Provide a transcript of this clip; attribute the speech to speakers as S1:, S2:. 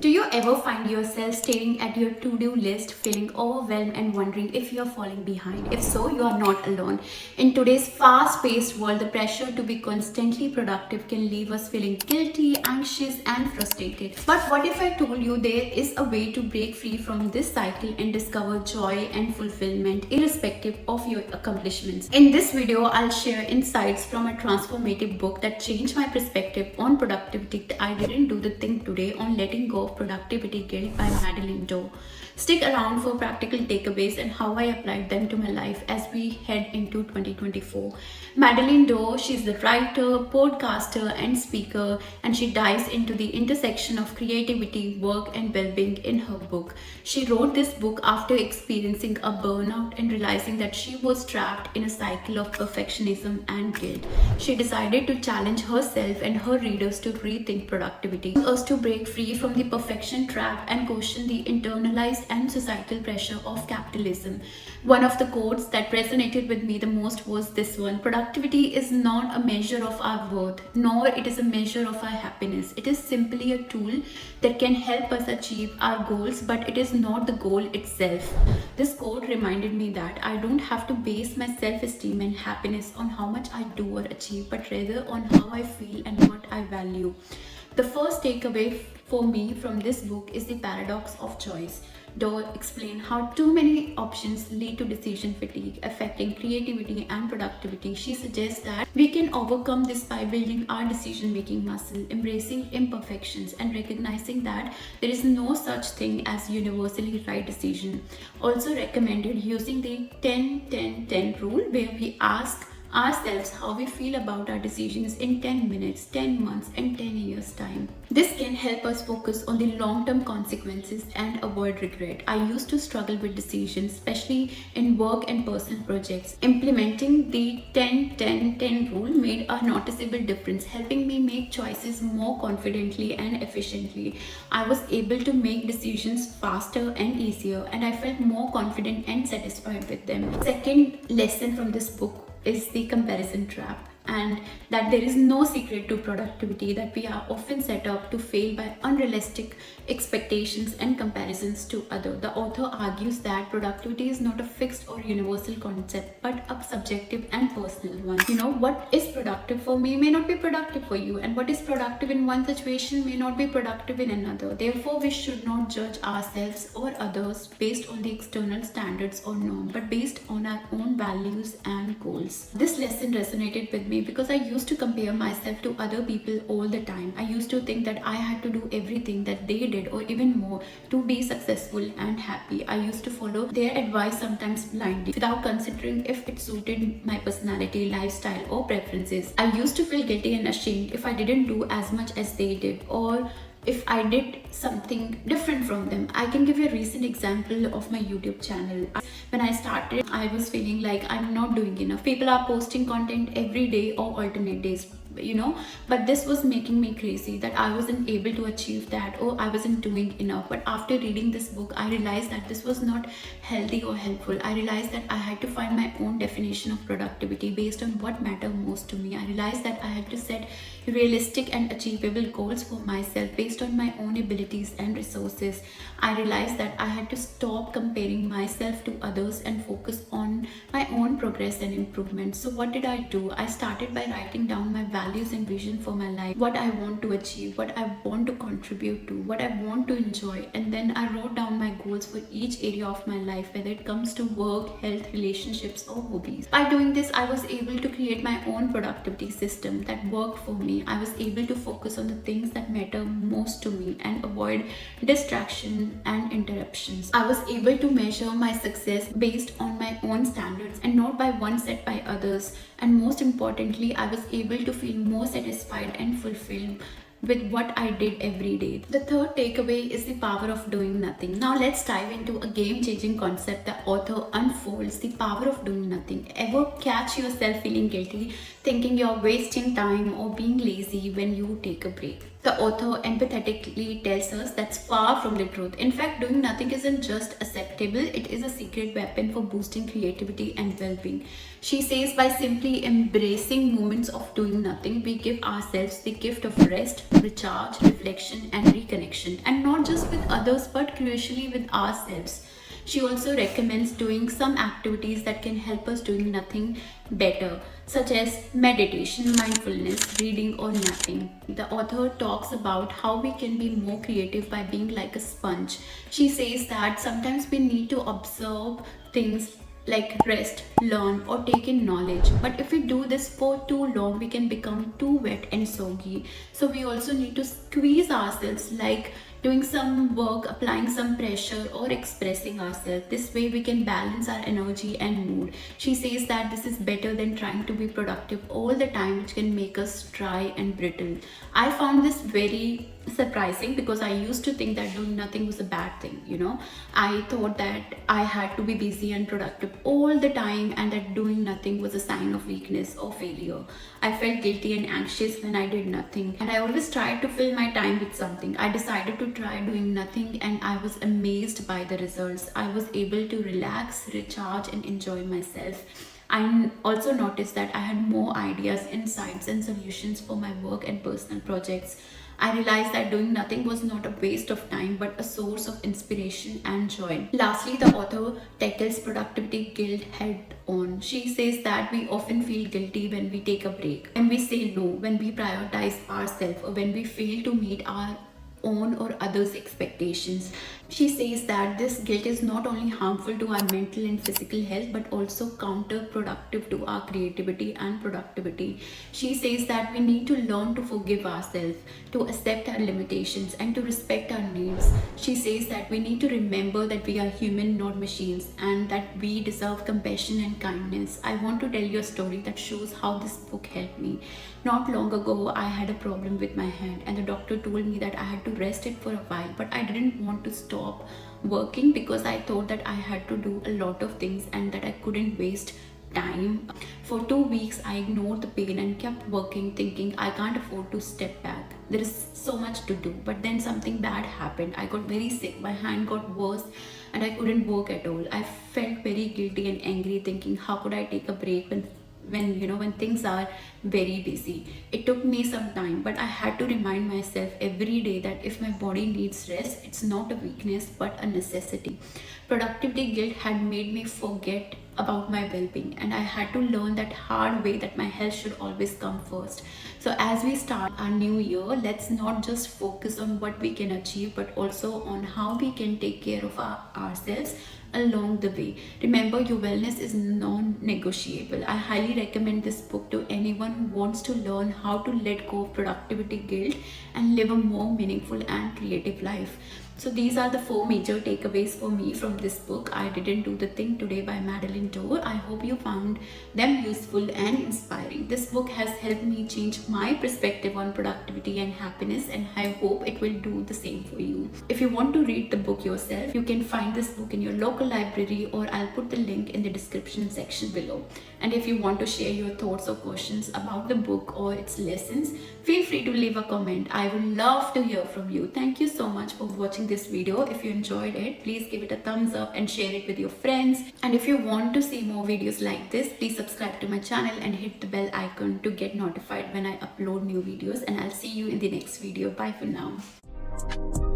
S1: Do you ever find yourself staring at your to-do list, feeling overwhelmed and wondering if you're falling behind? If so, you are not alone. In today's fast-paced world, the pressure to be constantly productive can leave us feeling guilty, anxious and frustrated. But what if I told you there is a way to break free from this cycle and discover joy and fulfillment irrespective of your accomplishments? In this video, I'll share insights from a transformative book that changed my perspective on productivity. I didn't do the thing today on letting go of productivity guilt by Madeleine Dore. Stick around for practical takeaways and how I applied them to my life as we head into 2024. Madeleine Dore, she's the writer, podcaster, and speaker, and she dives into the intersection of creativity, work, and well-being in her book. She wrote this book after experiencing a burnout and realizing that she was trapped in a cycle of perfectionism and guilt. She decided to challenge herself and her readers to rethink productivity, us to break free from the perfection trap and question the internalized and societal pressure of capitalism. One of the quotes that resonated with me the most was this one: productivity is not a measure of our worth, nor it is a measure of our happiness. It is simply a tool that can help us achieve our goals, but it is not the goal itself. This quote reminded me that I don't have to base my self-esteem and happiness on how much I do or achieve, but rather on how I feel and what I value. The first takeaway for me from this book is the paradox of choice. Dore explained how too many options lead to decision fatigue, affecting creativity and productivity. She suggests that we can overcome this by building our decision-making muscle, embracing imperfections, and recognizing that there is no such thing as universally right decision. Also recommended using the 10-10-10 rule, where we ask ourselves how we feel about our decisions in 10 minutes, 10 months, and 10 years' time. This can help us focus on the long-term consequences and avoid regret. I used to struggle with decisions, especially in work and personal projects. Implementing the 10-10-10 rule made a noticeable difference, helping me make choices more confidently and efficiently. I was able to make decisions faster and easier, and I felt more confident and satisfied with them. Second lesson from this book is the comparison trap, and that there is no secret to productivity, that we are often set up to fail by unrealistic expectations and comparisons to others. The author argues that productivity is not a fixed or universal concept, but a subjective and personal one. What is productive for me may not be productive for you, and what is productive in one situation may not be productive in another. Therefore, we should not judge ourselves or others based on the external standards or norm, but based on our own values and goals. This lesson resonated with me because I used to compare myself to other people all the time. I used to think that I had to do everything that they did or even more to be successful and happy. I used to follow their advice sometimes blindly without considering if it suited my personality, lifestyle or preferences. I used to feel guilty and ashamed if I didn't do as much as they did, or if I did something different from them. I can give you a recent example of my YouTube channel. When I started, I was feeling like I'm not doing enough. People are posting content every day or alternate days, but this was making me crazy that I wasn't able to achieve that, or I wasn't doing enough. But after reading this book, I realized that this was not healthy or helpful. I realized that I had to find my own definition of productivity based on what mattered most to me. I realized that I had to set realistic and achievable goals for myself based on my own abilities and resources. I realized that I had to stop comparing myself to others and focus on my own progress and improvement. So what did I do? I started by writing down my values and vision for my life, what I want to achieve, what I want to contribute to, what I want to enjoy, and then I wrote down my goals for each area of my life, whether it comes to work, health, relationships or hobbies. By doing this, I was able to create my own productivity system that worked for me. I was able to focus on the things that matter most to me and avoid distraction and interruptions. I was able to measure my success based on my own standards and not by one set by others. And most importantly, I was able to feel more satisfied and fulfilled with what I did every day. The third takeaway is the power of doing nothing. Now let's dive into a game-changing concept the author unfolds: the power of doing nothing. Ever catch yourself feeling guilty, thinking you're wasting time or being lazy when you take a break? The author empathetically tells us that's far from the truth. In fact, doing nothing isn't just acceptable, it is a secret weapon for boosting creativity and well being. She says by simply embracing moments of doing nothing, we give ourselves the gift of rest, recharge, reflection, and reconnection, and not just with others but crucially with ourselves. She also recommends doing some activities that can help us doing nothing better, such as meditation, mindfulness, reading, or napping. The author talks about how we can be more creative by being like a sponge. She says that sometimes we need to observe things like rest, learn, or take in knowledge. But if we do this for too long, we can become too wet and soggy. So we also need to squeeze ourselves, like doing some work, applying some pressure, or expressing ourselves. This way we can balance our energy and mood. She says that this is better than trying to be productive all the time, which can make us dry and brittle. I found this very surprising because I used to think that doing nothing was a bad thing. I thought that I had to be busy and productive all the time, and that doing nothing was a sign of weakness or failure. I felt guilty and anxious when I did nothing, and I always tried to fill my time with something. I decided to try doing nothing, and I was amazed by the results. I was able to relax, recharge, and enjoy myself. I also noticed that I had more ideas, insights, and solutions for my work and personal projects. I realized that doing nothing was not a waste of time but a source of inspiration and joy. Lastly, the author tackles productivity guilt head on. She says that we often feel guilty when we take a break, when we say no, when we prioritize ourselves, or when we fail to meet our own or others' expectations. She says that this guilt is not only harmful to our mental and physical health but also counterproductive to our creativity and productivity. She says that we need to learn to forgive ourselves, to accept our limitations, and to respect our needs. She says that we need to remember that we are human, not machines, and that we deserve compassion and kindness. I want to tell you a story that shows how this book helped me. Not long ago, I had a problem with my hand, and the doctor told me that I had to rest it for a while, but I didn't want to stop working because I thought that I had to do a lot of things and that I couldn't waste time. For 2 weeks, I ignored the pain and kept working, thinking I can't afford to step back. There is so much to do, but then something bad happened. I got very sick, my hand got worse, and I couldn't work at all. I felt very guilty and angry, thinking how could I take a break when things are very busy. It took me some time, but I had to remind myself every day that if my body needs rest, it's not a weakness but a necessity. Productivity guilt had made me forget about my well-being, and I had to learn that hard way that my health should always come first. So as we start our new year, let's not just focus on what we can achieve but also on how we can take care of ourselves along the way. Remember, your wellness is non-negotiable. I highly recommend this book to anyone who wants to learn how to let go of productivity guilt and live a more meaningful and creative life. So these are the 4 major takeaways for me from this book, I Didn't Do the Thing Today by Madeleine Dore. I hope you found them useful and inspiring. This book has helped me change my perspective on productivity and happiness, and I hope it will do the same for you. If you want to read the book yourself, you can find this book in your local library, or I'll put the link in the description section below. And if you want to share your thoughts or questions about the book or its lessons, feel free to leave a comment. I would love to hear from you. Thank you so much for watching this video. If you enjoyed it, please give it a thumbs up and share it with your friends. And if you want to see more videos like this, please subscribe to my channel and hit the bell icon to get notified when I upload new videos. And I'll see you in the next video. Bye for now.